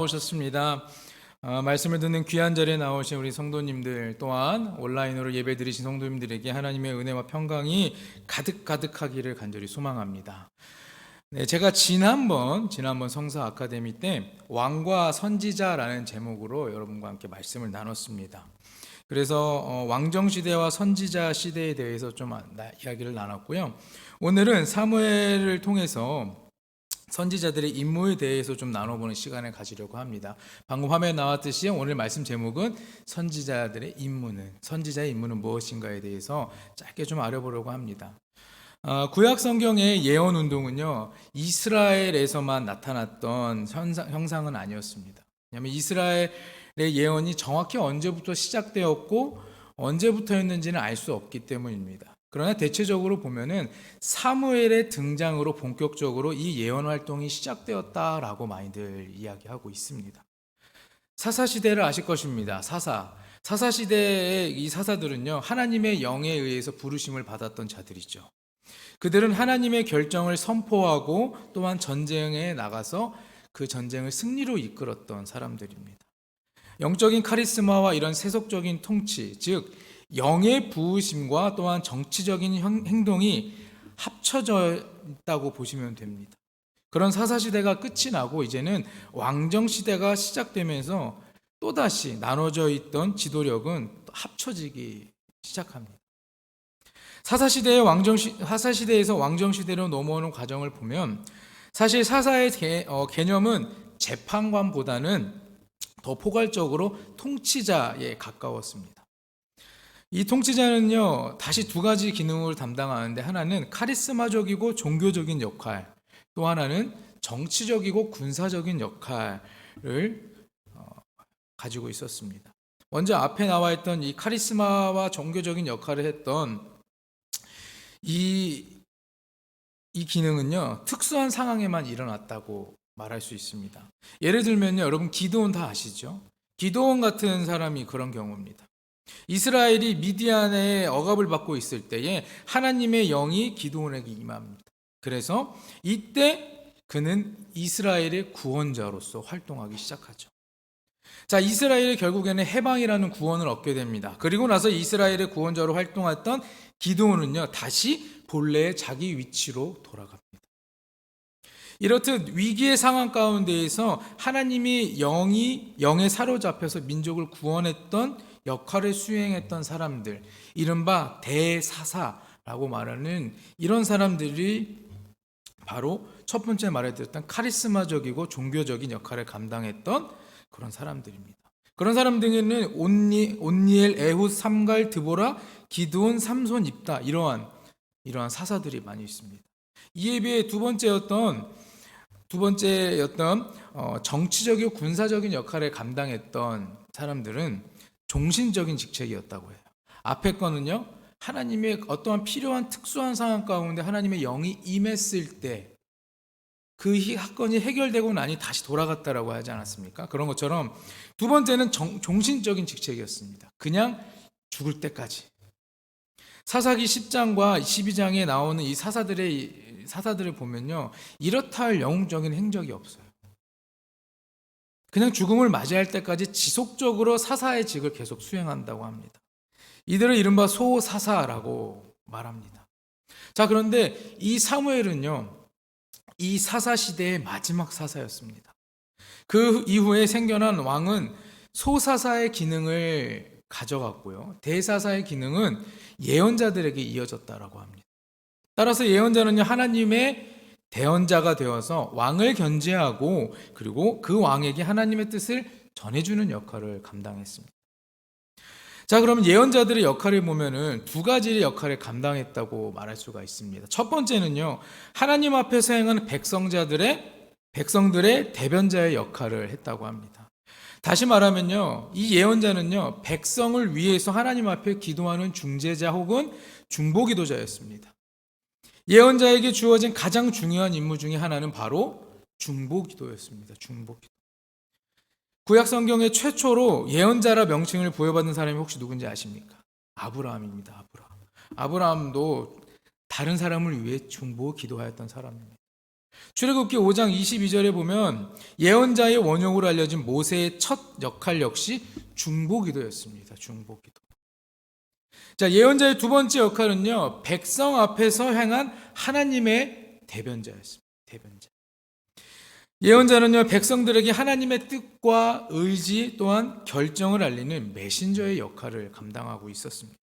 오셨습니다. 말씀을 듣는 귀한 자리에 나오신 우리 성도님들 또한 온라인으로 예배 드리신 성도님들에게 하나님의 은혜와 평강이 가득하기를 간절히 소망합니다. 네, 제가 지난번 성서 아카데미 때 왕과 선지자라는 제목으로 여러분과 함께 말씀을 나눴습니다. 그래서 왕정 시대와 선지자 시대에 대해서 좀 이야기를 나눴고요. 오늘은 사무엘을 통해서 선지자들의 임무에 대해서 좀 나눠보는 시간을 가지려고 합니다. 방금 화면에 나왔듯이 오늘 말씀 제목은 선지자의 임무는 무엇인가에 대해서 짧게 좀 알아보려고 합니다. 구약 성경의 예언 운동은요, 이스라엘에서만 나타났던 형상은 아니었습니다. 왜냐하면 이스라엘의 예언이 정확히 언제부터 시작되었고 언제부터였는지는 알 수 없기 때문입니다. 그러나 대체적으로 보면은 사무엘의 등장으로 본격적으로 이 예언 활동이 시작되었다라고 많이들 이야기하고 있습니다. 사사 시대를 아실 것입니다. 사사 시대의 이 사사들은요, 하나님의 영에 의해서 부르심을 받았던 자들이죠. 그들은 하나님의 결정을 선포하고 또한 전쟁에 나가서 그 전쟁을 승리로 이끌었던 사람들입니다. 영적인 카리스마와 이런 세속적인 통치, 즉 영의 부으심과 또한 정치적인 행동이 합쳐져 있다고 보시면 됩니다. 그런 사사시대가 끝이 나고 이제는 왕정시대가 시작되면서 또다시 나눠져 있던 지도력은 합쳐지기 시작합니다. 사사시대에서 왕정시대로 넘어오는 과정을 보면 사실 사사의 개념은 재판관보다는 더 포괄적으로 통치자에 가까웠습니다. 이 통치자는요, 다시 두 가지 기능을 담당하는데 하나는 카리스마적이고 종교적인 역할, 또 하나는 정치적이고 군사적인 역할을 가지고 있었습니다. 먼저 앞에 나와 있던 이 카리스마와 종교적인 역할을 했던 이 기능은요, 특수한 상황에만 일어났다고 말할 수 있습니다. 예를 들면요, 여러분 기드온 다 아시죠? 기드온 같은 사람이 그런 경우입니다. 이스라엘이 미디안의 억압을 받고 있을 때에 하나님의 영이 기드온에게 임합니다. 그래서 이때 그는 이스라엘의 구원자로서 활동하기 시작하죠. 자, 이스라엘이 결국에는 해방이라는 구원을 얻게 됩니다. 그리고 나서 이스라엘의 구원자로 활동했던 기드온은요, 다시 본래의 자기 위치로 돌아갑니다. 이렇듯 위기의 상황 가운데에서 하나님이 영에 사로잡혀서 민족을 구원했던 역할을 수행했던 사람들, 이른바 대사사라고 말하는 이런 사람들이 바로 첫 번째 말해드렸던 카리스마적이고 종교적인 역할을 감당했던 그런 사람들입니다. 그런 사람들은 온니엘, 에훗, 삼갈, 드보라, 기드온, 삼손, 입다, 이러한 사사들이 많이 있습니다. 이에 비해 두 번째였던 정치적이고 군사적인 역할을 감당했던 사람들은 종신적인 직책이었다고 해요. 앞에 거는요, 하나님의 어떠한 필요한 특수한 상황 가운데 하나님의 영이 임했을 때 그 사건이 해결되고 나니 다시 돌아갔다라고 하지 않았습니까? 그런 것처럼 두 번째는 종신적인 직책이었습니다. 그냥 죽을 때까지. 사사기 10장과 12장에 나오는 이 사사들을 보면요, 이렇다 할 영웅적인 행적이 없어요. 그냥 죽음을 맞이할 때까지 지속적으로 사사의 직을 계속 수행한다고 합니다. 이들을 이른바 소사사라고 말합니다. 자, 그런데 이 사무엘은요, 이 사사 시대의 마지막 사사였습니다. 그 이후에 생겨난 왕은 소사사의 기능을 가져갔고요, 대사사의 기능은 예언자들에게 이어졌다라고 합니다. 따라서 예언자는요, 하나님의 대언자가 되어서 왕을 견제하고 그리고 그 왕에게 하나님의 뜻을 전해주는 역할을 감당했습니다. 자, 그러면 예언자들의 역할을 보면은 두 가지의 역할을 감당했다고 말할 수가 있습니다. 첫 번째는요, 하나님 앞에서 행하는 백성들의 대변자의 역할을 했다고 합니다. 다시 말하면요, 이 예언자는요, 백성을 위해서 하나님 앞에 기도하는 중재자 혹은 중보기도자였습니다. 예언자에게 주어진 가장 중요한 임무 중에 하나는 바로 중보기도였습니다. 중보기도. 구약 성경에 최초로 예언자라 명칭을 부여받은 사람이 혹시 누군지 아십니까? 아브라함입니다. 아브라함도 다른 사람을 위해 중보기도하였던 사람입니다. 출애굽기 5장 22절에 보면 예언자의 원형으로 알려진 모세의 첫 역할 역시 중보기도였습니다. 중보기도. 자, 예언자의 두 번째 역할은요, 백성 앞에서 행한 하나님의 대변자였습니다. 대변자. 예언자는요, 백성들에게 하나님의 뜻과 의지 또한 결정을 알리는 메신저의 역할을 감당하고 있었습니다.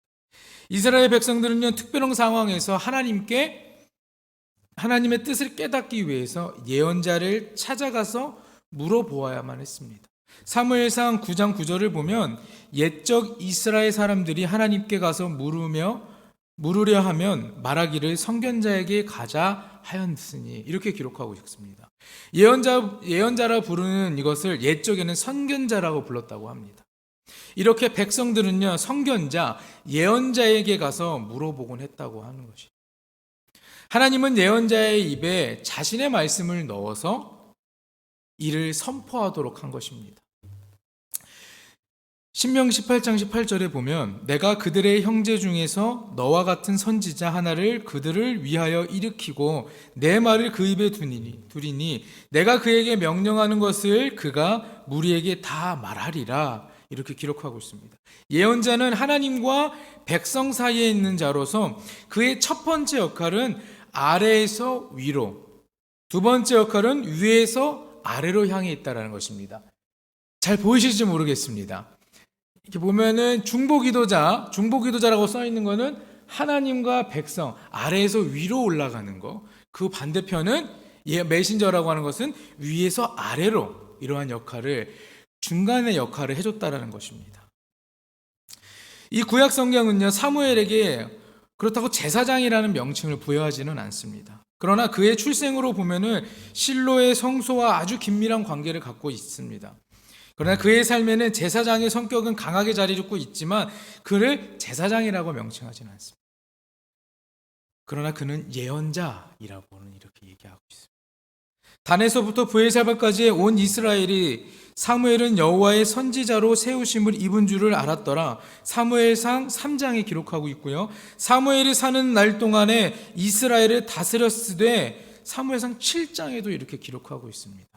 이스라엘 백성들은요, 특별한 상황에서 하나님의 뜻을 깨닫기 위해서 예언자를 찾아가서 물어보아야만 했습니다. 사무엘상 9장 9절을 보면 옛적 이스라엘 사람들이 하나님께 가서 물으려 하면 말하기를 선견자에게 가자 하였으니, 이렇게 기록하고 있습니다. 예언자라 부르는 이것을 옛적에는 선견자라고 불렀다고 합니다. 이렇게 백성들은요, 선견자, 예언자에게 가서 물어보곤 했다고 하는 것이. 하나님은 예언자의 입에 자신의 말씀을 넣어서 이를 선포하도록 한 것입니다. 신명기 18장 18절에 보면 내가 그들의 형제 중에서 너와 같은 선지자 하나를 그들을 위하여 일으키고 내 말을 그 입에 두리니 내가 그에게 명령하는 것을 그가 무리에게 다 말하리라, 이렇게 기록하고 있습니다. 예언자는 하나님과 백성 사이에 있는 자로서 그의 첫 번째 역할은 아래에서 위로, 두 번째 역할은 위에서 아래로 향해 있다는 것입니다. 잘 보이실지 모르겠습니다. 이렇게 보면은 중보기도자라고 써 있는 거는 하나님과 백성, 아래에서 위로 올라가는 거. 그 반대편은 메신저라고 하는 것은 위에서 아래로 이러한 역할을, 중간의 역할을 해줬다라는 것입니다. 이 구약 성경은요, 사무엘에게 그렇다고 제사장이라는 명칭을 부여하지는 않습니다. 그러나 그의 출생으로 보면은 실로의 성소와 아주 긴밀한 관계를 갖고 있습니다. 그러나 그의 삶에는 제사장의 성격은 강하게 자리 잡고 있지만 그를 제사장이라고 명칭하지는 않습니다. 그러나 그는 예언자이라고는 이렇게 얘기하고 있습니다. 단에서부터 브엘사바까지의 온 이스라엘이 사무엘은 여호와의 선지자로 세우심을 입은 줄을 알았더라. 사무엘상 3장에 기록하고 있고요. 사무엘이 사는 날 동안에 이스라엘을 다스렸으되 사무엘상 7장에도 이렇게 기록하고 있습니다.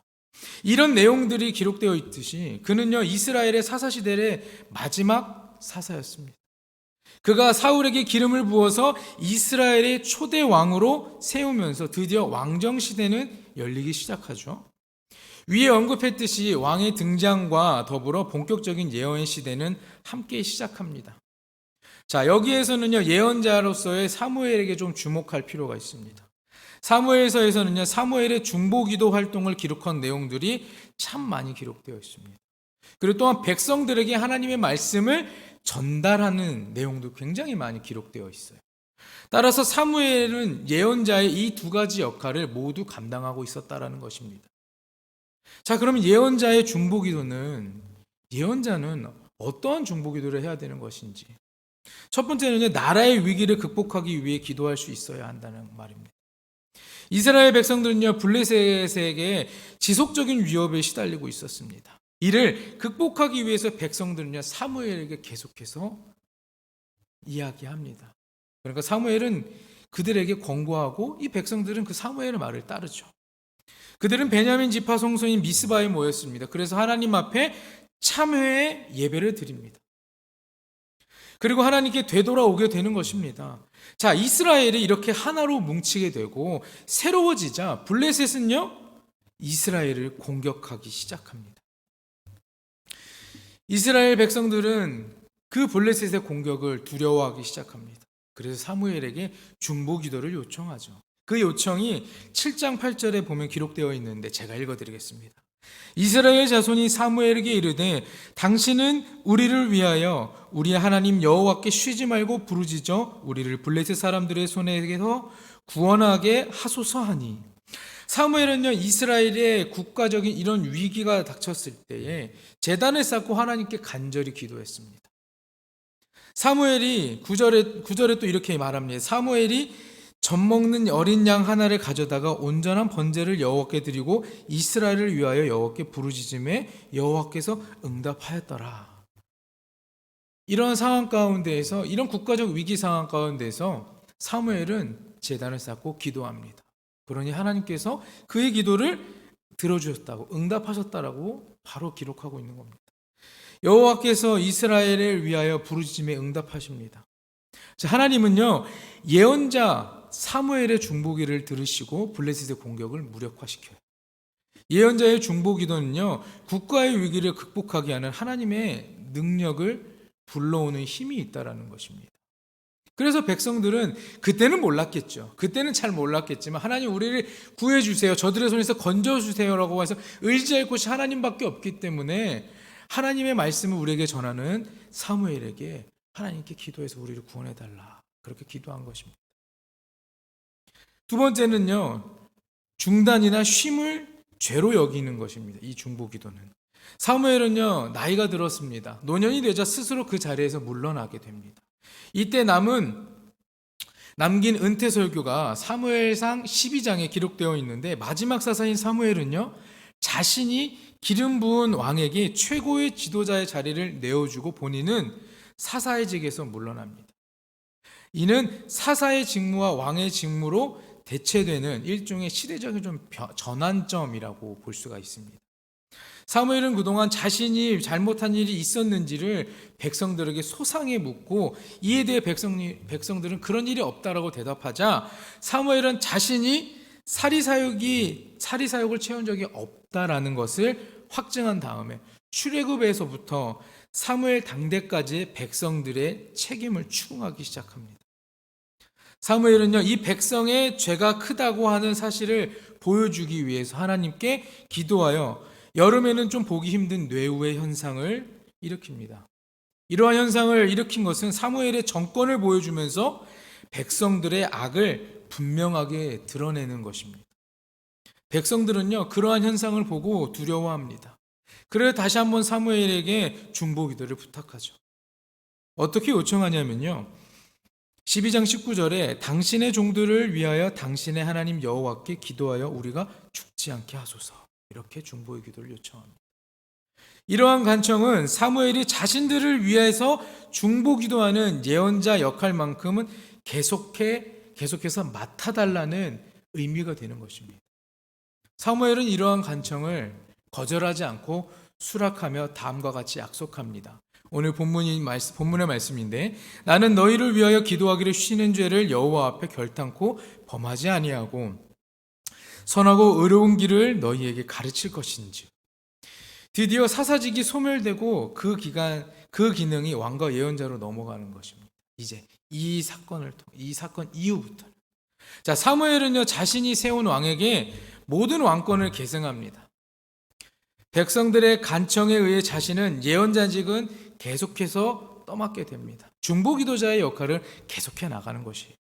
이런 내용들이 기록되어 있듯이 그는요, 이스라엘의 사사시대의 마지막 사사였습니다. 그가 사울에게 기름을 부어서 이스라엘의 초대 왕으로 세우면서 드디어 왕정시대는 열리기 시작하죠. 위에 언급했듯이 왕의 등장과 더불어 본격적인 예언의 시대는 함께 시작합니다. 자, 여기에서는요, 예언자로서의 사무엘에게 좀 주목할 필요가 있습니다. 사무엘서에서는요, 사무엘의 중보기도 활동을 기록한 내용들이 참 많이 기록되어 있습니다. 그리고 또한 백성들에게 하나님의 말씀을 전달하는 내용도 굉장히 많이 기록되어 있어요. 따라서 사무엘은 예언자의 이 두 가지 역할을 모두 감당하고 있었다라는 것입니다. 자, 그러면 예언자의 중보기도는, 예언자는 어떠한 중보기도를 해야 되는 것인지. 첫 번째는요, 나라의 위기를 극복하기 위해 기도할 수 있어야 한다는 말입니다. 이스라엘 백성들은요, 블레셋에게 지속적인 위협에 시달리고 있었습니다. 이를 극복하기 위해서 백성들은요, 사무엘에게 계속해서 이야기합니다. 그러니까 사무엘은 그들에게 권고하고 이 백성들은 그 사무엘의 말을 따르죠. 그들은 베냐민 지파 성소인 미스바에 모였습니다. 그래서 하나님 앞에 참회의 예배를 드립니다. 그리고 하나님께 되돌아오게 되는 것입니다. 자, 이스라엘이 이렇게 하나로 뭉치게 되고 새로워지자 블레셋은요, 이스라엘을 공격하기 시작합니다. 이스라엘 백성들은 그 블레셋의 공격을 두려워하기 시작합니다. 그래서 사무엘에게 중보기도를 요청하죠. 그 요청이 7장 8절에 보면 기록되어 있는데 제가 읽어드리겠습니다. 이스라엘 자손이 사무엘에게 이르되 당신은 우리를 위하여 우리의 하나님 여호와께 쉬지 말고 부르짖어 우리를 블레셋 사람들의 손에게서 구원하게 하소서 하니. 사무엘은요, 이스라엘의 국가적인 이런 위기가 닥쳤을 때에 제단을 쌓고 하나님께 간절히 기도했습니다. 사무엘이 9절에 또 이렇게 말합니다. 사무엘이 젖 먹는 어린 양 하나를 가져다가 온전한 번제를 여호와께 드리고 이스라엘을 위하여 여호와께 부르짖음에 여호와께서 응답하였더라. 이런 상황 가운데에서, 이런 국가적 위기 상황 가운데서 사무엘은 제단을 쌓고 기도합니다. 그러니 하나님께서 그의 기도를 들어주셨다고, 응답하셨다라고 바로 기록하고 있는 겁니다. 여호와께서 이스라엘을 위하여 부르짖음에 응답하십니다. 자, 하나님은요, 예언자 사무엘의 중보기를 들으시고 블레셋의 공격을 무력화시켜요. 예언자의 중보기도는요, 국가의 위기를 극복하게 하는 하나님의 능력을 불러오는 힘이 있다라는 것입니다. 그래서 백성들은 그때는 몰랐겠죠. 그때는 잘 몰랐겠지만 하나님 우리를 구해주세요, 저들의 손에서 건져주세요라고 해서 의지할 곳이 하나님밖에 없기 때문에 하나님의 말씀을 우리에게 전하는 사무엘에게 하나님께 기도해서 우리를 구원해달라, 그렇게 기도한 것입니다. 두 번째는요, 중단이나 쉼을 죄로 여기는 것입니다. 이 중보기도는. 사무엘은요, 나이가 들었습니다. 노년이 되자 스스로 그 자리에서 물러나게 됩니다. 이때 남긴 은퇴 설교가 사무엘상 12장에 기록되어 있는데, 마지막 사사인 사무엘은요, 자신이 기름 부은 왕에게 최고의 지도자의 자리를 내어주고 본인은 사사의 직에서 물러납니다. 이는 사사의 직무와 왕의 직무로 대체되는 일종의 시대적인 좀 전환점이라고 볼 수가 있습니다. 사무엘은 그동안 자신이 잘못한 일이 있었는지를 백성들에게 소상히 묻고, 이에 대해 백성들은 그런 일이 없다라고 대답하자 사무엘은 자신이 사리사욕을 채운 적이 없다라는 것을 확증한 다음에 출애굽에서부터 사무엘 당대까지의 백성들의 책임을 추궁하기 시작합니다. 사무엘은요, 이 백성의 죄가 크다고 하는 사실을 보여주기 위해서 하나님께 기도하여 여름에는 좀 보기 힘든 뇌우의 현상을 일으킵니다. 이러한 현상을 일으킨 것은 사무엘의 정권을 보여주면서 백성들의 악을 분명하게 드러내는 것입니다. 백성들은요, 그러한 현상을 보고 두려워합니다. 그래서 다시 한번 사무엘에게 중보기도를 부탁하죠. 어떻게 요청하냐면요, 12장 19절에 당신의 종들을 위하여 당신의 하나님 여호와께 기도하여 우리가 죽지 않게 하소서, 이렇게 중보의 기도를 요청합니다. 이러한 간청은 사무엘이 자신들을 위해서 중보기도하는 예언자 역할만큼은 계속해서 맡아달라는 의미가 되는 것입니다. 사무엘은 이러한 간청을 거절하지 않고 수락하며 다음과 같이 약속합니다. 오늘 본문의 말씀인데, 나는 너희를 위하여 기도하기를 쉬는 죄를 여호와 앞에 결탄코 범하지 아니하고 선하고 의로운 길을 너희에게 가르칠 것인지. 드디어 사사직이 소멸되고 그 기능이 왕과 예언자로 넘어가는 것입니다. 이제 이 사건 이후부터. 자, 사무엘은요, 자신이 세운 왕에게 모든 왕권을 계승합니다. 백성들의 간청에 의해 자신은 예언자직은 계속해서 떠맡게 됩니다. 중보기도자의 역할을 계속해 나가는 것이에요.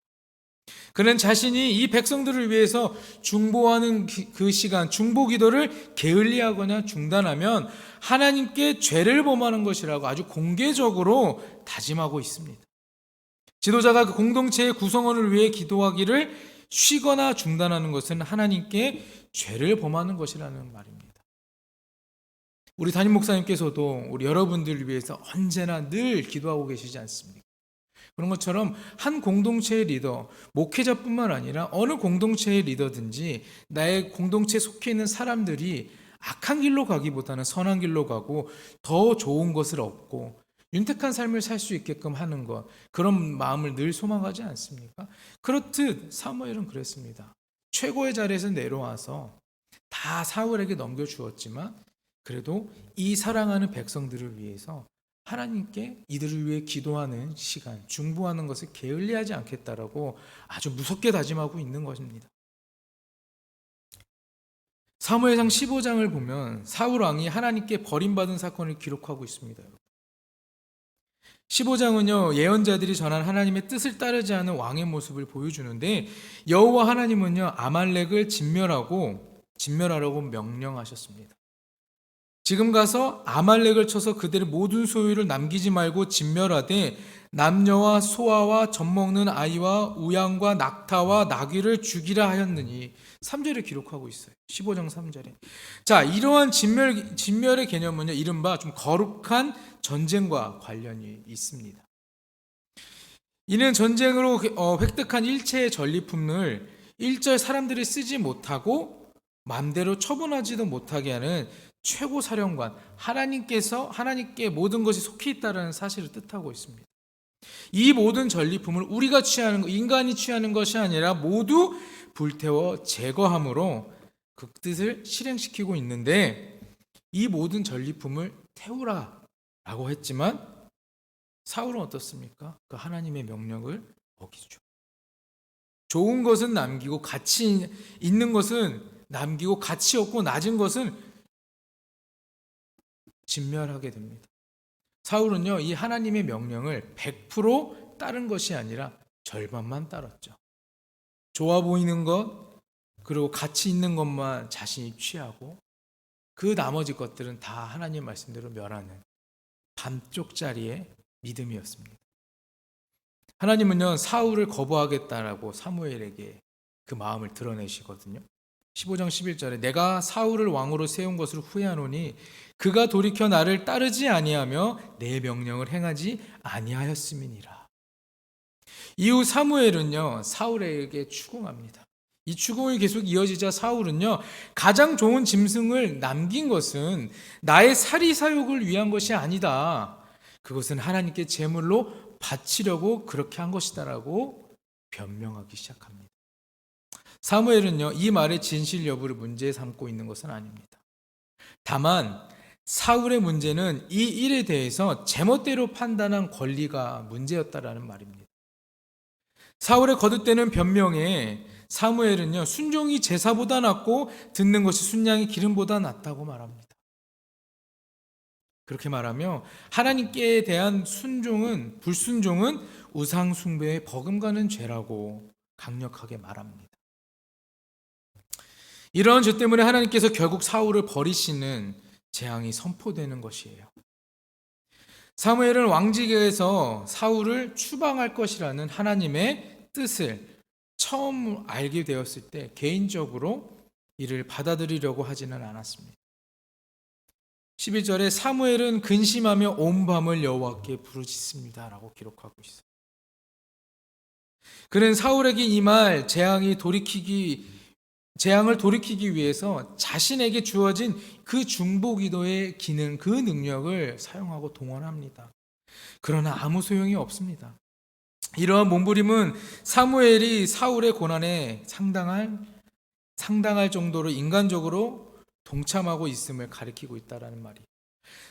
그는 자신이 이 백성들을 위해서 중보하는 그 시간, 중보기도를 게을리하거나 중단하면 하나님께 죄를 범하는 것이라고 아주 공개적으로 다짐하고 있습니다. 지도자가 그 공동체의 구성원을 위해 기도하기를 쉬거나 중단하는 것은 하나님께 죄를 범하는 것이라는 말입니다. 우리 담임 목사님께서도 우리 여러분들을 위해서 언제나 늘 기도하고 계시지 않습니까? 그런 것처럼 한 공동체의 리더, 목회자뿐만 아니라 어느 공동체의 리더든지 나의 공동체에 속해 있는 사람들이 악한 길로 가기보다는 선한 길로 가고 더 좋은 것을 얻고 윤택한 삶을 살 수 있게끔 하는 것, 그런 마음을 늘 소망하지 않습니까? 그렇듯 사무엘은 그랬습니다. 최고의 자리에서 내려와서 다 사울에게 넘겨주었지만 그래도 이 사랑하는 백성들을 위해서 하나님께 이들을 위해 기도하는 시간, 중보하는 것을 게을리하지 않겠다라고 아주 무섭게 다짐하고 있는 것입니다. 사무엘상 15장을 보면 사울 왕이 하나님께 버림받은 사건을 기록하고 있습니다. 15장은요, 예언자들이 전한 하나님의 뜻을 따르지 않은 왕의 모습을 보여주는데, 여호와 하나님은요, 아말렉을 진멸하라고 명령하셨습니다. 지금 가서 아말렉을 쳐서 그들의 모든 소유를 남기지 말고 진멸하되 남녀와 소아와 젖먹는 아이와 우양과 낙타와 나귀를 죽이라 하였느니, 3절에 기록하고 있어요. 15장 3절에. 자, 이러한 진멸의 개념은요, 이른바 좀 거룩한 전쟁과 관련이 있습니다. 이는 전쟁으로 획득한 일체의 전리품을 일절 사람들이 쓰지 못하고 마음대로 처분하지도 못하게 하는 최고 사령관, 하나님께 모든 것이 속해 있다는 사실을 뜻하고 있습니다. 이 모든 전리품을 우리가 취하는 것, 인간이 취하는 것이 아니라 모두 불태워 제거함으로 그 뜻을 실행시키고 있는데, 이 모든 전리품을 태우라라고 했지만 사울은 어떻습니까? 그 하나님의 명령을 어기죠. 좋은 것은 남기고 가치 있는 것은 남기고 가치 없고 낮은 것은 진멸하게 됩니다. 사울은요, 이 하나님의 명령을 100% 따른 것이 아니라 절반만 따랐죠. 좋아 보이는 것, 그리고 가치 있는 것만 자신이 취하고 그 나머지 것들은 다 하나님 말씀대로 멸하는 반쪽짜리의 믿음이었습니다. 하나님은요, 사울을 거부하겠다라고 사무엘에게 그 마음을 드러내시거든요. 15장 11절에 내가 사울을 왕으로 세운 것을 후회하노니 그가 돌이켜 나를 따르지 아니하며 내 명령을 행하지 아니하였음이니라. 이후 사무엘은요, 사울에게 추궁합니다. 이 추궁이 계속 이어지자 사울은요, 가장 좋은 짐승을 남긴 것은 나의 사리사욕을 위한 것이 아니다. 그것은 하나님께 제물로 바치려고 그렇게 한 것이다라고 변명하기 시작합니다. 사무엘은요, 이 말의 진실 여부를 문제 삼고 있는 것은 아닙니다. 다만 사울의 문제는 이 일에 대해서 제멋대로 판단한 권리가 문제였다라는 말입니다. 사울의 거듭되는 변명에 사무엘은요, 순종이 제사보다 낫고 듣는 것이 순양의 기름보다 낫다고 말합니다. 그렇게 말하며 하나님께 대한 불순종은 우상 숭배에 버금가는 죄라고 강력하게 말합니다. 이러한 죄 때문에 하나님께서 결국 사울을 버리시는 재앙이 선포되는 것이에요. 사무엘은 왕직에서 사울을 추방할 것이라는 하나님의 뜻을 처음 알게 되었을 때 개인적으로 이를 받아들이려고 하지는 않았습니다. 11절에 사무엘은 근심하며 온 밤을 여호와께 부르짖습니다 라고 기록하고 있어요. 그는 사울에게 임할 재앙을 돌이키기 위해서 자신에게 주어진 그 중보기도의 기능, 그 능력을 사용하고 동원합니다. 그러나 아무 소용이 없습니다. 이러한 몸부림은 사무엘이 사울의 고난에 상당할 정도로 인간적으로 동참하고 있음을 가리키고 있다는 말이에요.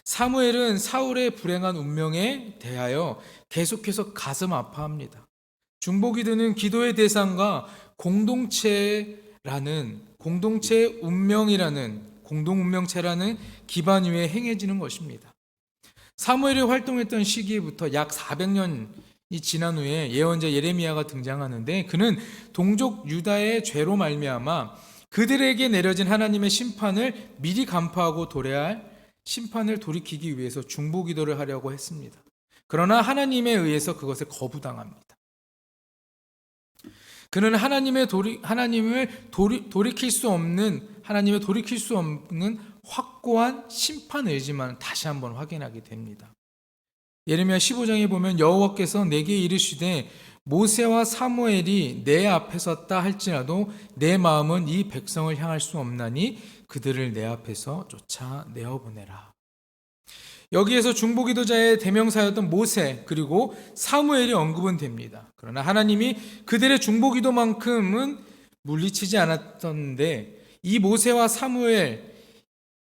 사무엘은 사울의 불행한 운명에 대하여 계속해서 가슴 아파합니다. 중보기도는 기도의 대상과 공동체 운명체라는 기반 위에 행해지는 것입니다. 사무엘이 활동했던 시기부터 약 400년이 지난 후에 예언자 예레미야가 등장하는데, 그는 동족 유다의 죄로 말미암아 그들에게 내려진 하나님의 심판을 미리 간파하고 도래할 심판을 돌이키기 위해서 중보기도를 하려고 했습니다. 그러나 하나님에 의해서 그것을 거부당합니다. 그는 하나님을 돌이킬 수 없는 확고한 심판 의지만 다시 한번 확인하게 됩니다. 예레미야 15장에 보면 여호와께서 내게 이르시되 모세와 사무엘이 내 앞에 섰다 할지라도 내 마음은 이 백성을 향할 수 없나니 그들을 내 앞에서 쫓아내어 보내라. 여기에서 중보기도자의 대명사였던 모세 그리고 사무엘이 언급은 됩니다. 그러나 하나님이 그들의 중보기도만큼은 물리치지 않았던데, 이 모세와 사무엘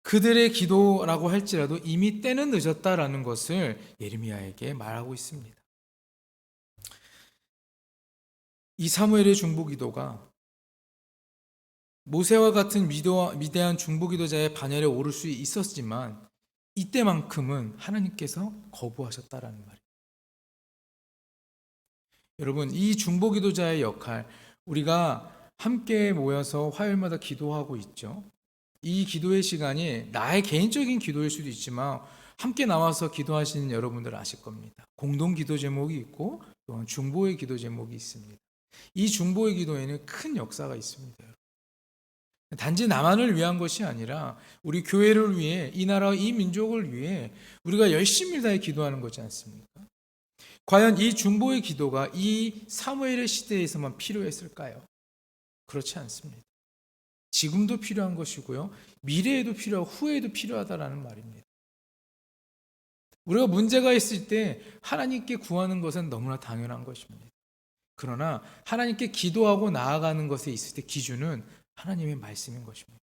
그들의 기도라고 할지라도 이미 때는 늦었다라는 것을 예레미야에게 말하고 있습니다. 이 사무엘의 중보기도가 모세와 같은 위대한 중보기도자의 반열에 오를 수 있었지만 이때만큼은 하나님께서 거부하셨다라는 말이에요. 여러분, 이 중보기도자의 역할, 우리가 함께 모여서 화요일마다 기도하고 있죠. 이 기도의 시간이 나의 개인적인 기도일 수도 있지만 함께 나와서 기도하시는 여러분들 아실 겁니다. 공동 기도 제목이 있고 또한 중보의 기도 제목이 있습니다. 이 중보의 기도에는 큰 역사가 있습니다. 단지 나만을 위한 것이 아니라 우리 교회를 위해, 이 나라, 이 민족을 위해 우리가 열심히 다해 기도하는 거지 않습니까? 과연 이 중보의 기도가 이 사무엘의 시대에서만 필요했을까요? 그렇지 않습니다. 지금도 필요한 것이고요. 미래에도 필요하고 후에도 필요하다라는 말입니다. 우리가 문제가 있을 때 하나님께 구하는 것은 너무나 당연한 것입니다. 그러나 하나님께 기도하고 나아가는 것에 있을 때 기준은 하나님의 말씀인 것입니다.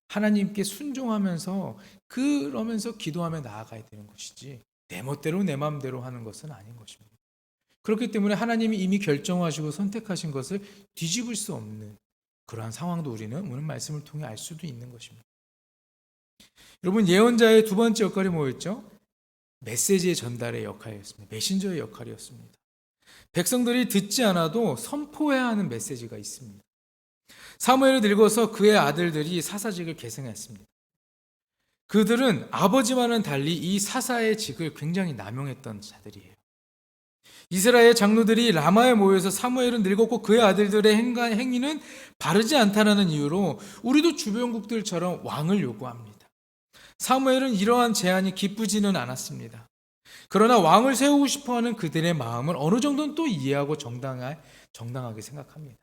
하나님께 순종하면서 그러면서 기도하며 나아가야 되는 것이지 내 멋대로 내 마음대로 하는 것은 아닌 것입니다. 그렇기 때문에 하나님이 이미 결정하시고 선택하신 것을 뒤집을 수 없는 그러한 상황도 우리는 오늘 말씀을 통해 알 수도 있는 것입니다. 여러분, 예언자의 두 번째 역할이 뭐였죠? 메시지의 전달의 역할이었습니다. 메신저의 역할이었습니다. 백성들이 듣지 않아도 선포해야 하는 메시지가 있습니다. 사무엘을 늙어서 그의 아들들이 사사직을 계승했습니다. 그들은 아버지와는 달리 이 사사의 직을 굉장히 남용했던 자들이에요. 이스라엘 장로들이 라마에 모여서 사무엘은 늙었고 그의 아들들의 행위는 바르지 않다라는 이유로 우리도 주변국들처럼 왕을 요구합니다. 사무엘은 이러한 제안이 기쁘지는 않았습니다. 그러나 왕을 세우고 싶어하는 그들의 마음을 어느 정도는 또 이해하고 정당하게 생각합니다.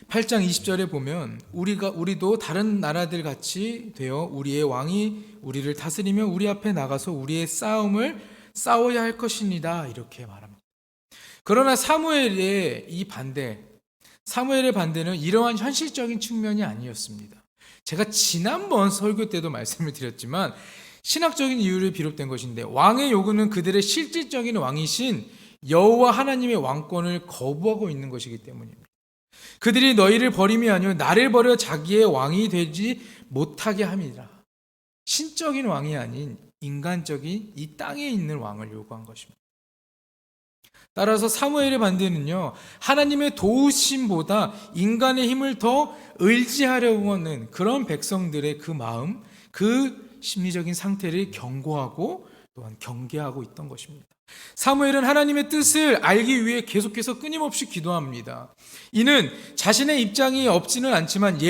8장 20절에 보면 우리도 다른 나라들 같이 되어 우리의 왕이 우리를 다스리며 우리 앞에 나가서 우리의 싸움을 싸워야 할 것입니다. 이렇게 말합니다. 그러나 사무엘의 반대는 이러한 현실적인 측면이 아니었습니다. 제가 지난번 설교 때도 말씀을 드렸지만 신학적인 이유로 비롯된 것인데 왕의 요구는 그들의 실질적인 왕이신 여호와 하나님의 왕권을 거부하고 있는 것이기 때문입니다. 그들이 너희를 버림이 아니요 나를 버려 자기의 왕이 되지 못하게 함이라. 신적인 왕이 아닌 인간적인 이 땅에 있는 왕을 요구한 것입니다. 따라서 사무엘의 반대는요, 하나님의 도우심보다 인간의 힘을 더 의지하려고 하는 그런 백성들의 그 마음, 그 심리적인 상태를 경고하고 또한 경계하고 있던 것입니다. 사무엘은 하나님의 뜻을 알기 위해 계속해서 끊임없이 기도합니다. 이는 자신의 입장이 없지는 않지만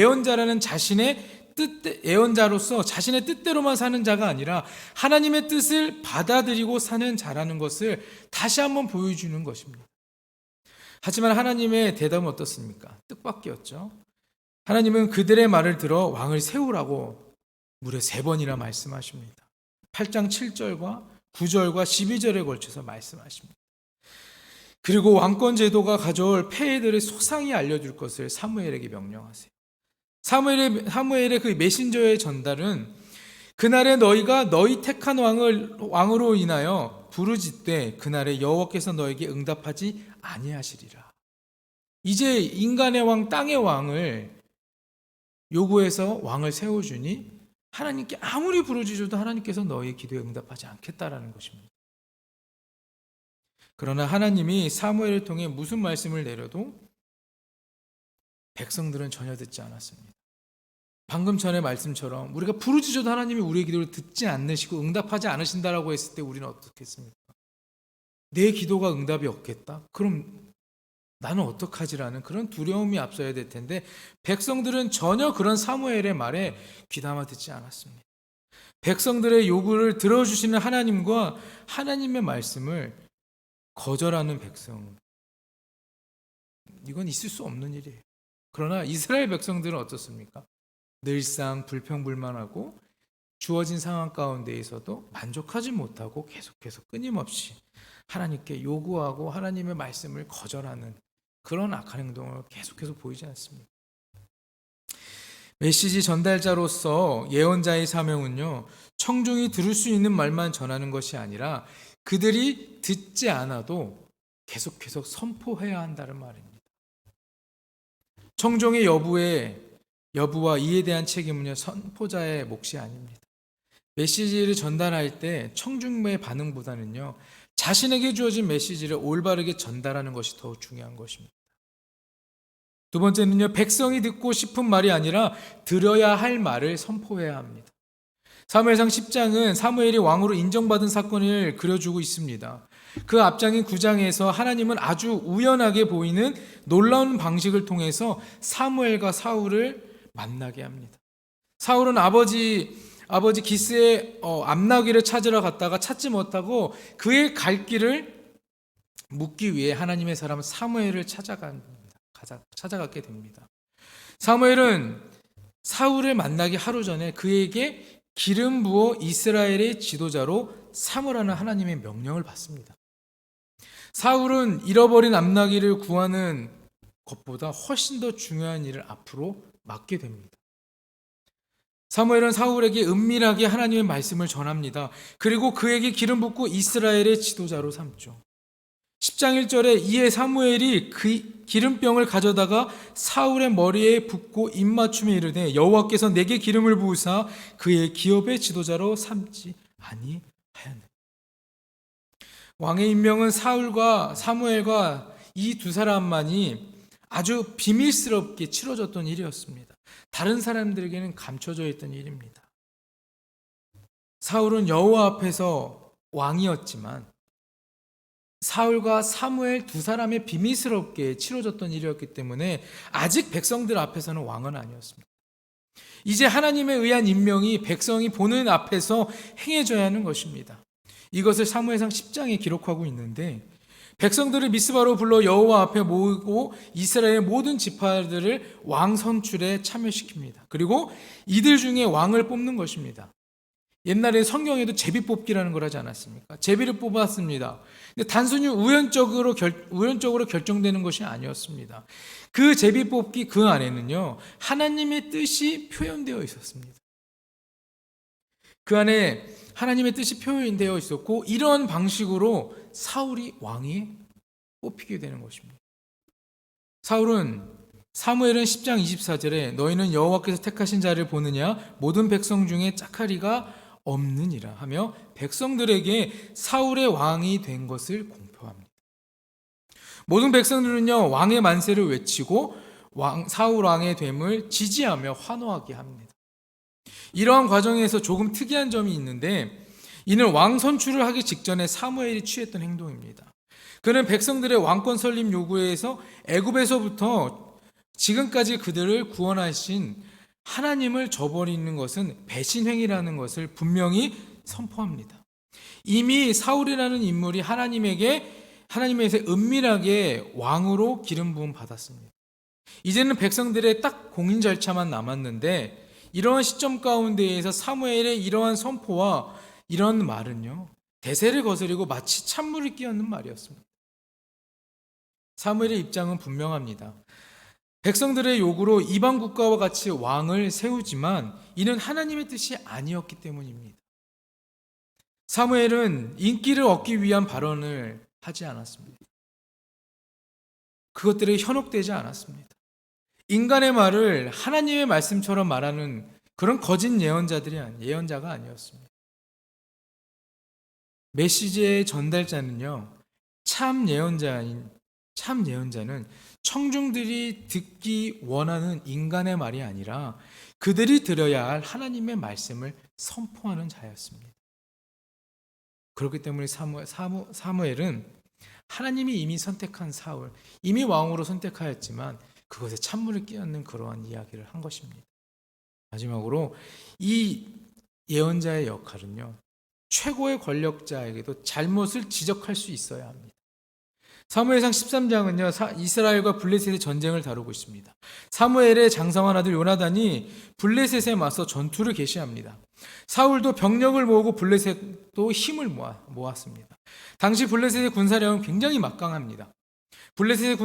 예언자로서 자신의 뜻대로만 사는 자가 아니라 하나님의 뜻을 받아들이고 사는 자라는 것을 다시 한번 보여주는 것입니다. 하지만 하나님의 대답은 어떻습니까? 뜻밖이었죠. 하나님은 그들의 말을 들어 왕을 세우라고 무려 3번이나 말씀하십니다. 8장 7절과 9절과 12절에 걸쳐서 말씀하십니다. 그리고 왕권 제도가 가져올 폐해들의 소상히 알려줄 것을 사무엘에게 명령하세요. 사무엘의 그 메신저의 전달은 그날에 너희가 너희 택한 왕으로 인하여 부르짖되 그날에 여호와께서 너에게 응답하지 아니하시리라. 이제 인간의 왕, 땅의 왕을 요구해서 왕을 세워주니 하나님께 아무리 부르짖어도 하나님께서 너희 기도에 응답하지 않겠다라는 것입니다. 그러나 하나님이 사무엘을 통해 무슨 말씀을 내려도 백성들은 전혀 듣지 않았습니다. 방금 전의 말씀처럼 우리가 부르짖어도 하나님이 우리의 기도를 듣지 않으시고 응답하지 않으신다라고 했을 때 우리는 어떻겠습니까? 내 기도가 응답이 없겠다? 그럼 나는 어떡하지라는 그런 두려움이 앞서야 될 텐데 백성들은 전혀 그런 사무엘의 말에 귀담아 듣지 않았습니다. 백성들의 요구를 들어주시는 하나님과 하나님의 말씀을 거절하는 백성, 이건 있을 수 없는 일이에요. 그러나 이스라엘 백성들은 어떻습니까? 늘상 불평불만하고 주어진 상황 가운데에서도 만족하지 못하고 계속해서 끊임없이 하나님께 요구하고 하나님의 말씀을 거절하는 그런 악한 행동을 계속해서 보이지 않습니다. 메시지 전달자로서 예언자의 사명은요, 청중이 들을 수 있는 말만 전하는 것이 아니라 그들이 듣지 않아도 계속해서 선포해야 한다는 말입니다. 청종의 여부와 이에 대한 책임은요, 선포자의 몫이 아닙니다. 메시지를 전달할 때 청중의 반응보다는요, 자신에게 주어진 메시지를 올바르게 전달하는 것이 더 중요한 것입니다. 두 번째는요, 백성이 듣고 싶은 말이 아니라 들어야 할 말을 선포해야 합니다. 사무엘상 10장은 사무엘이 왕으로 인정받은 사건을 그려주고 있습니다. 그 앞장인 9장에서 하나님은 아주 우연하게 보이는 놀라운 방식을 통해서 사무엘과 사울을 만나게 합니다. 사울은 아버지 기스의 암나귀를 찾으러 갔다가 찾지 못하고 그의 갈 길을 묻기 위해 하나님의 사람 사무엘을 찾아갔게 됩니다. 사무엘은 사울을 만나기 하루 전에 그에게 기름 부어 이스라엘의 지도자로 삼으라는 하나님의 명령을 받습니다. 사울은 잃어버린 암나귀를 구하는 것보다 훨씬 더 중요한 일을 앞으로 맡게 됩니다. 사무엘은 사울에게 은밀하게 하나님의 말씀을 전합니다. 그리고 그에게 기름 붓고 이스라엘의 지도자로 삼죠. 10장 1절에 이에 사무엘이 그 기름병을 가져다가 사울의 머리에 붓고 입맞춤에 이르되 여호와께서 내게 기름을 부으사 그의 기업의 지도자로 삼지 아니하였네. 왕의 임명은 사울과 사무엘과 이 두 사람만이 아주 비밀스럽게 치러졌던 일이었습니다. 다른 사람들에게는 감춰져 있던 일입니다. 사울은 여호와 앞에서 왕이었지만 사울과 사무엘 두 사람의 비밀스럽게 치러졌던 일이었기 때문에 아직 백성들 앞에서는 왕은 아니었습니다. 이제 하나님에 의한 임명이 백성이 보는 앞에서 행해져야 하는 것입니다. 이것을 사무엘상 10장에 기록하고 있는데 백성들을 미스바로 불러 여호와 앞에 모으고 이스라엘의 모든 지파들을 왕 선출에 참여시킵니다. 그리고 이들 중에 왕을 뽑는 것입니다. 옛날에 성경에도 제비 뽑기라는 걸 하지 않았습니까? 제비를 뽑았습니다. 근데 단순히 우연적으로 결정되는 것이 아니었습니다. 그 제비 뽑기 그 안에는요, 하나님의 뜻이 표현되어 있었습니다. 그 안에 하나님의 뜻이 표현되어 있었고, 이런 방식으로 사울이 왕이 뽑히게 되는 것입니다. 사무엘은 10장 24절에 너희는 여호와께서 택하신 자를 보느냐 모든 백성 중에 짝하리가 없느니라 하며 백성들에게 사울의 왕이 된 것을 공표합니다. 모든 백성들은요 왕의 만세를 외치고 사울 왕의 됨을 지지하며 환호하게 합니다. 이러한 과정에서 조금 특이한 점이 있는데 이는 왕 선출을 하기 직전에 사무엘이 취했던 행동입니다. 그는 백성들의 왕권 설립 요구에서 애굽에서부터 지금까지 그들을 구원하신 하나님을 저버리는 것은 배신행위라는 것을 분명히 선포합니다. 이미 사울이라는 인물이 하나님에서 은밀하게 왕으로 기름 부음 받았습니다. 이제는 백성들의 딱 공인 절차만 남았는데 이러한 시점 가운데에서 사무엘의 이러한 선포와 이런 말은요 대세를 거스르고 마치 찬물을 끼얹는 말이었습니다. 사무엘의 입장은 분명합니다. 백성들의 요구로 이방 국가와 같이 왕을 세우지만 이는 하나님의 뜻이 아니었기 때문입니다. 사무엘은 인기를 얻기 위한 발언을 하지 않았습니다. 그것들에 현혹되지 않았습니다. 인간의 말을 하나님의 말씀처럼 말하는 그런 거짓 예언자가 아니었습니다. 메시지의 전달자는요, 참 예언자는 청중들이 듣기 원하는 인간의 말이 아니라 그들이 들어야 할 하나님의 말씀을 선포하는 자였습니다. 그렇기 때문에 사무엘은 하나님이 이미 선택한 사울, 이미 왕으로 선택하였지만 그것에 찬물을 끼얹는 그러한 이야기를 한 것입니다. 마지막으로 이 예언자의 역할은요, 최고의 권력자에게도 잘못을 지적할 수 있어야 합니다. 사무엘상 13장은요 이스라엘과 블레셋의 전쟁을 다루고 있습니다. 사무엘의 장성한 아들 요나단이 블레셋에 맞서 전투를 개시합니다. 사울도 병력을 모으고 블레셋도 힘을 모았습니다. 당시 블레셋의 군사력은 굉장히 막강합니다. 블레셋의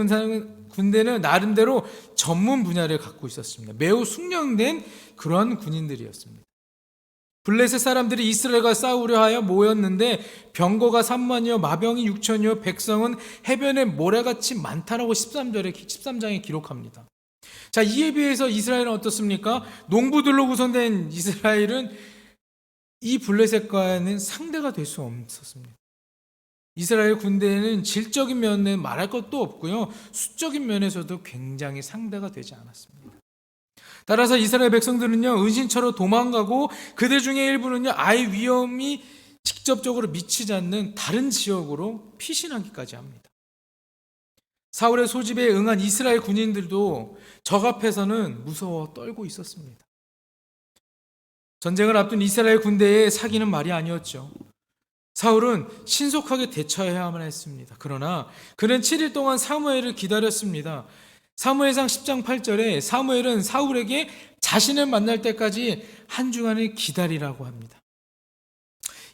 군대는 나름대로 전문 분야를 갖고 있었습니다. 매우 숙련된 그러한 군인들이었습니다. 블레셋 사람들이 이스라엘과 싸우려 하여 모였는데 병거가 3만이요 마병이 6천이요 백성은 해변에 모래같이 많다라고 13장에 기록합니다. 자, 이에 비해서 이스라엘은 어떻습니까? 농부들로 구성된 이스라엘은 이 블레셋과는 상대가 될 수 없었습니다. 이스라엘 군대는 질적인 면에 말할 것도 없고요, 수적인 면에서도 굉장히 상대가 되지 않았습니다. 따라서 이스라엘 백성들은요 은신처로 도망가고 그들 중에 일부는요 아예 위험이 직접적으로 미치지 않는 다른 지역으로 피신하기까지 합니다. 사울의 소집에 응한 이스라엘 군인들도 적 앞에서는 무서워 떨고 있었습니다. 전쟁을 앞둔 이스라엘 군대의 사기는 말이 아니었죠. 사울은 신속하게 대처해야만 했습니다. 그러나 그는 7일 동안 사무엘을 기다렸습니다. 사무엘상 10장 8절에 사무엘은 사울에게 자신을 만날 때까지 한 주간을 기다리라고 합니다.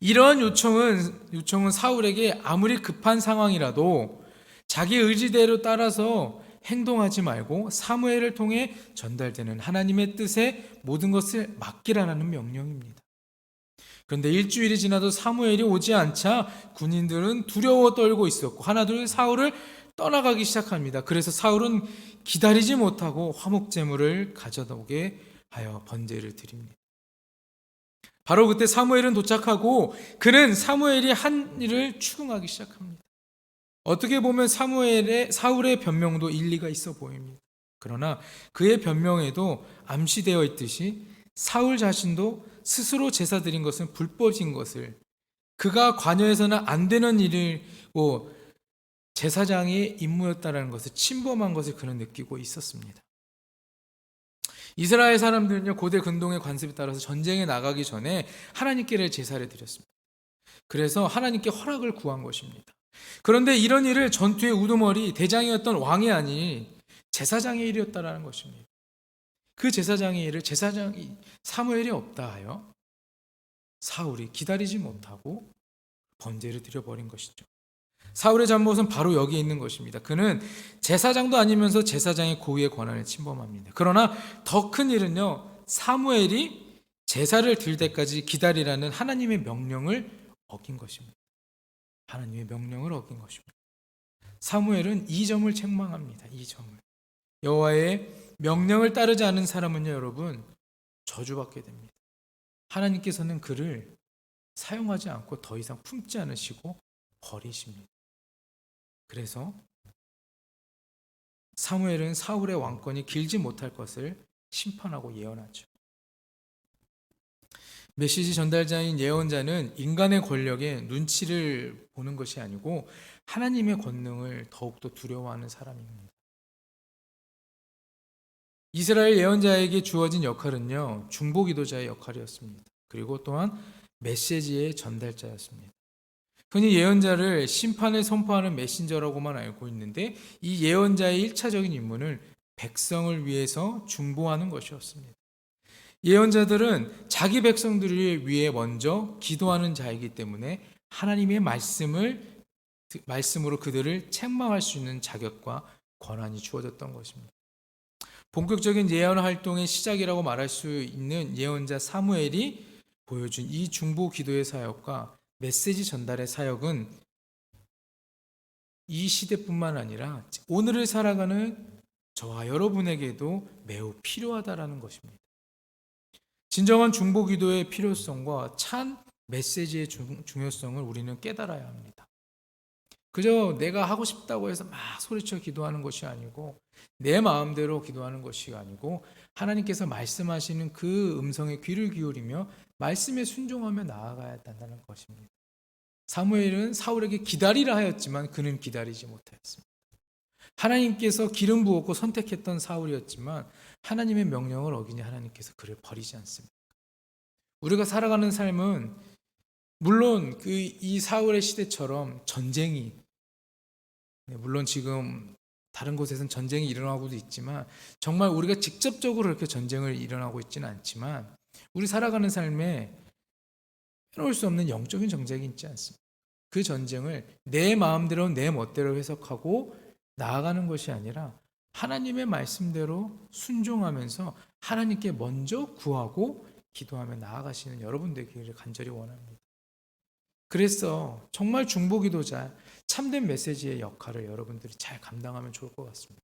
이러한 요청은 사울에게 아무리 급한 상황이라도 자기 의지대로 따라서 행동하지 말고 사무엘을 통해 전달되는 하나님의 뜻에 모든 것을 맡기라는 명령입니다. 그런데 일주일이 지나도 사무엘이 오지 않자 군인들은 두려워 떨고 있었고 하나둘 사울을 떠나가기 시작합니다. 그래서 사울은 기다리지 못하고 화목제물을 가져오게 하여 번제를 드립니다. 바로 그때 사무엘은 도착하고 그는 사무엘이 한 일을 추궁하기 시작합니다. 어떻게 보면 사울의 변명도 일리가 있어 보입니다. 그러나 그의 변명에도 암시되어 있듯이 사울 자신도 스스로 제사 드린 것은 불법인 것을, 그가 관여해서는 안 되는 일이고 제사장의 임무였다는 것을, 침범한 것을 그는 느끼고 있었습니다. 이스라엘 사람들은요, 고대 근동의 관습에 따라서 전쟁에 나가기 전에 하나님께 제사를 드렸습니다. 그래서 하나님께 허락을 구한 것입니다. 그런데 이런 일을 전투의 우두머리 대장이었던 왕이 아닌 제사장의 일이었다라는 것입니다. 그 제사장의 일을 제사장이 사무엘이 없다 하여 사울이 기다리지 못하고 번제를 드려버린 것이죠. 사울의 잘못은 바로 여기 있는 것입니다. 그는 제사장도 아니면서 제사장의 고유의 권한을 침범합니다. 그러나 더 큰 일은요, 사무엘이 제사를 드릴 때까지 기다리라는 하나님의 명령을 어긴 것입니다. 하나님의 명령을 어긴 것입니다. 사무엘은 이 점을 책망합니다. 이 점을. 여호와의 명령을 따르지 않은 사람은요, 여러분, 저주받게 됩니다. 하나님께서는 그를 사용하지 않고 더 이상 품지 않으시고 버리십니다. 그래서 사무엘은 사울의 왕권이 길지 못할 것을 심판하고 예언하죠. 메시지 전달자인 예언자는 인간의 권력에 눈치를 보는 것이 아니고 하나님의 권능을 더욱더 두려워하는 사람입니다. 이스라엘 예언자에게 주어진 역할은요, 중보기도자의 역할이었습니다. 그리고 또한 메시지의 전달자였습니다. 흔히 예언자를 심판을 선포하는 메신저라고만 알고 있는데 이 예언자의 1차적인 임무는 백성을 위해서 중보하는 것이었습니다. 예언자들은 자기 백성들을 위해 먼저 기도하는 자이기 때문에 하나님의 말씀으로 그들을 책망할 수 있는 자격과 권한이 주어졌던 것입니다. 본격적인 예언 활동의 시작이라고 말할 수 있는 예언자 사무엘이 보여준 이 중보 기도의 사역과 메시지 전달의 사역은 이 시대뿐만 아니라 오늘을 살아가는 저와 여러분에게도 매우 필요하다라는 것입니다. 진정한 중보 기도의 필요성과 찬 메시지의 중요성을 우리는 깨달아야 합니다. 그저 내가 하고 싶다고 해서 막 소리쳐 기도하는 것이 아니고 내 마음대로 기도하는 것이 아니고 하나님께서 말씀하시는 그 음성에 귀를 기울이며 말씀에 순종하며 나아가야 한다는 것입니다. 사무엘은 사울에게 기다리라 하였지만 그는 기다리지 못하였습니다. 하나님께서 기름 부었고 선택했던 사울이었지만 하나님의 명령을 어기니 하나님께서 그를 버리지 않습니다. 우리가 살아가는 삶은 물론 이 사울의 시대처럼 전쟁이, 물론 지금 다른 곳에서는 전쟁이 일어나고도 있지만 정말 우리가 직접적으로 이렇게 전쟁을 일어나고 있지는 않지만 우리 살아가는 삶에 빼놓을 수 없는 영적인 전쟁이 있지 않습니까? 그 전쟁을 내 마음대로 내 멋대로 해석하고 나아가는 것이 아니라 하나님의 말씀대로 순종하면서 하나님께 먼저 구하고 기도하며 나아가시는 여러분 되기를 간절히 원합니다. 그래서 정말 중보기도자, 참된 메시지의 역할을 여러분들이 잘 감당하면 좋을 것 같습니다.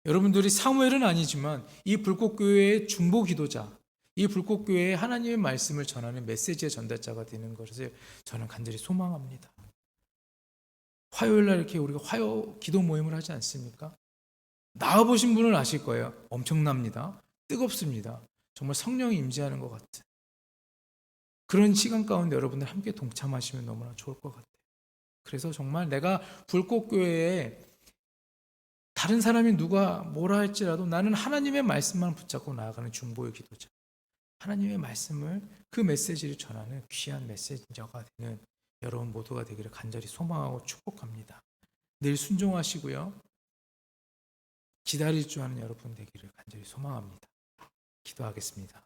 여러분들이 사무엘은 아니지만 이 불꽃교회의 중보기도자, 이 불꽃교회의 하나님의 말씀을 전하는 메시지의 전달자가 되는 것을 저는 간절히 소망합니다. 화요일날 이렇게 우리가 기도 모임을 하지 않습니까? 나와보신 분은 아실 거예요. 엄청납니다. 뜨겁습니다. 정말 성령이 임재하는 것 같은 그런 시간 가운데 여러분들 함께 동참하시면 너무나 좋을 것 같아요. 그래서 정말 내가 불꽃교회에 다른 사람이 누가 뭐라 할지라도 나는 하나님의 말씀만 붙잡고 나아가는 중보의 기도자, 하나님의 말씀을 그 메시지를 전하는 귀한 메신저가 되는 여러분 모두가 되기를 간절히 소망하고 축복합니다. 늘 순종하시고요. 기다릴 줄 아는 여러분 되기를 간절히 소망합니다. 기도하겠습니다.